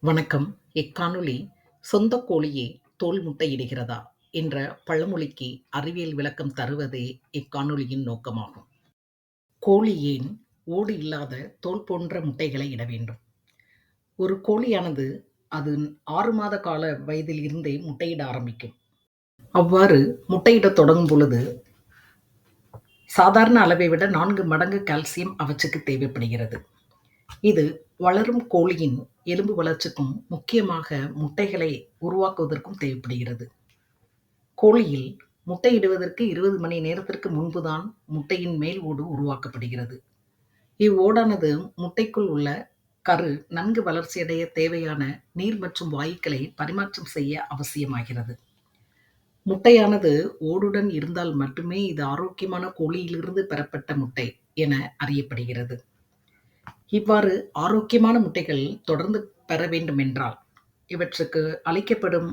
வணக்கம். இக்காணொளி "சொந்த கோழியே தோல் முட்டையிடுகிறதா" என்ற பழமொழிக்கு அறிவியல் விளக்கம் தருவதே இக்காணொளியின் நோக்கமாகும். கோழி ஏன் ஓடு இல்லாத தோல் போன்ற முட்டைகளை இட வேண்டும்? ஒரு கோழியானது அது 6 மாத கால வயதில் இருந்தே முட்டையிட ஆரம்பிக்கும். அவ்வாறு முட்டையிடத் தொடங்கும் பொழுது சாதாரண அளவை விட 4 மடங்கு கால்சியம் அவற்றுக்கு தேவைப்படுகிறது. இது வளரும் கோழியின் எலும்பு வளர்ச்சிக்கும், முக்கியமாக முட்டைகளை உருவாக்குவதற்கும் தேவைப்படுகிறது. கோழியில் முட்டையிடுவதற்கு 20 மணி நேரத்திற்கு முன்புதான் முட்டையின் மேல் ஓடு உருவாக்கப்படுகிறது. இவ்வோடானது முட்டைக்குள் உள்ள கரு நன்கு வளர்ச்சியடைய தேவையான நீர் மற்றும் வாயுக்களை பரிமாற்றம் செய்ய அவசியமாகிறது. முட்டையானது ஓடுடன் இருந்தால் மட்டுமே இது ஆரோக்கியமான கோழியிலிருந்து பெறப்பட்ட முட்டை என அறியப்படுகிறது. இவ்வாறு ஆரோக்கியமான முட்டைகள் தொடர்ந்து பெற வேண்டுமென்றால், இவற்றுக்கு அளிக்கப்படும்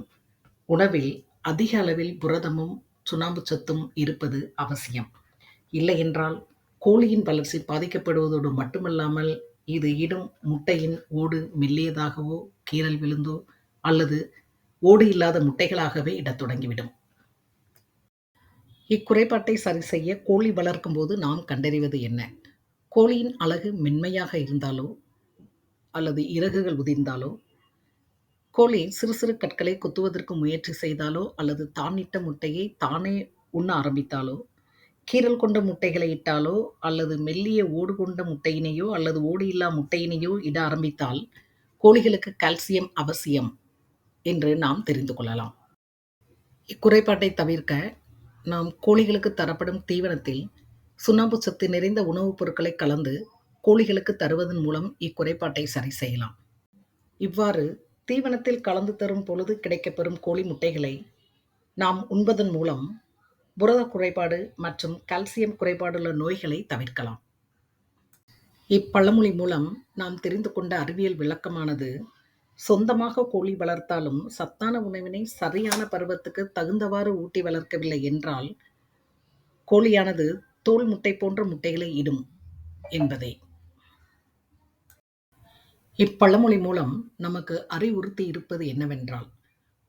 உணவில் அதிக அளவில் புரதமும், சுண்ணாம்புச் சத்தும் இருப்பது அவசியம். இல்லையென்றால் கோழியின் வளர்ச்சி பாதிக்கப்படுவதோடு மட்டுமல்லாமல், இது இடும் முட்டையின் ஓடு மெல்லியதாகவோ, கீறல் விழுந்தோ அல்லது ஓடு இல்லாத முட்டைகளாகவே இடத் தொடங்கிவிடும். இக்குறைபாட்டை சரி செய்ய கோழி வளர்க்கும் போது நாம் கண்டறிவது என்ன? கோழியின் அலகு மென்மையாக இருந்தாலோ அல்லது இறகுகள் உதிர்ந்தாலோ, கோழி சிறு சிறு கற்களை குத்துவதற்கு முயற்சி செய்தாலோ அல்லது தான் இட்ட முட்டையை தானே உண்ண ஆரம்பித்தாலோ, கீறல் கொண்ட முட்டைகளை இட்டாலோ அல்லது மெல்லிய ஓடு கொண்ட முட்டையினையோ அல்லது ஓடு இல்லா முட்டையினையோ இட ஆரம்பித்தால் கோழிகளுக்கு கால்சியம் அவசியம் என்று நாம் தெரிந்து கொள்ளலாம். இக்குறைபாட்டை தவிர்க்க நாம் கோழிகளுக்கு தரப்படும் தீவனத்தில் சுண்ணாம்பு சத்து நிறைந்த உணவுப் பொருட்களை கலந்து கோழிகளுக்கு தருவதன் மூலம் இக்குறைபாட்டை சரி செய்யலாம். இவ்வாறு தீவனத்தில் கலந்து தரும் பொழுது கிடைக்கப்பெறும் கோழி முட்டைகளை நாம் உண்பதன் மூலம் புரத குறைபாடு மற்றும் கால்சியம் குறைபாடுள்ள நோய்களை தவிர்க்கலாம். இப்பழமொழி மூலம் நாம் தெரிந்து கொண்ட அறிவியல் விளக்கமானது, சொந்தமாக கோழி வளர்த்தாலும் சத்தான உணவினை சரியான பருவத்துக்கு தகுந்தவாறு ஊட்டி வளர்க்கவில்லை என்றால் கோழியானது தோல் முட்டை போன்ற முட்டைகளை இடும் என்பதே. இப்பழமொழி மூலம் நமக்கு அறிவுறுத்தி இருப்பது என்னவென்றால்,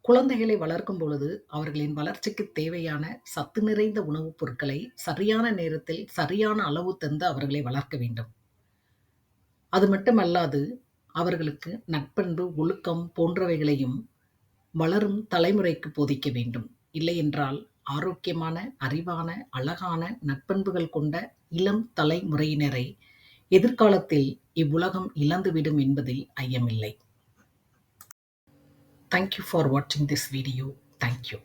குழந்தைகளை வளர்க்கும் பொழுது அவர்களின் வளர்ச்சிக்கு தேவையான சத்து நிறைந்த உணவுப் பொருட்களை சரியான நேரத்தில் சரியான அளவு தந்து அவர்களை வளர்க்க வேண்டும். அது மட்டுமல்லாது, அவர்களுக்கு நற்பண்பு, ஒழுக்கம் போன்றவைகளையும் வளரும் தலைமுறைக்கு போதிக்க வேண்டும். இல்லையென்றால் ஆரோக்கியமான, அறிவான, அழகான, நற்பண்புகள் கொண்ட இளம் தலைமுறையினரை எதிர்காலத்தில் இவ்வுலகம் இழந்துவிடும் என்பதில் ஐயமில்லை. Thank you for watching this video. Thank you.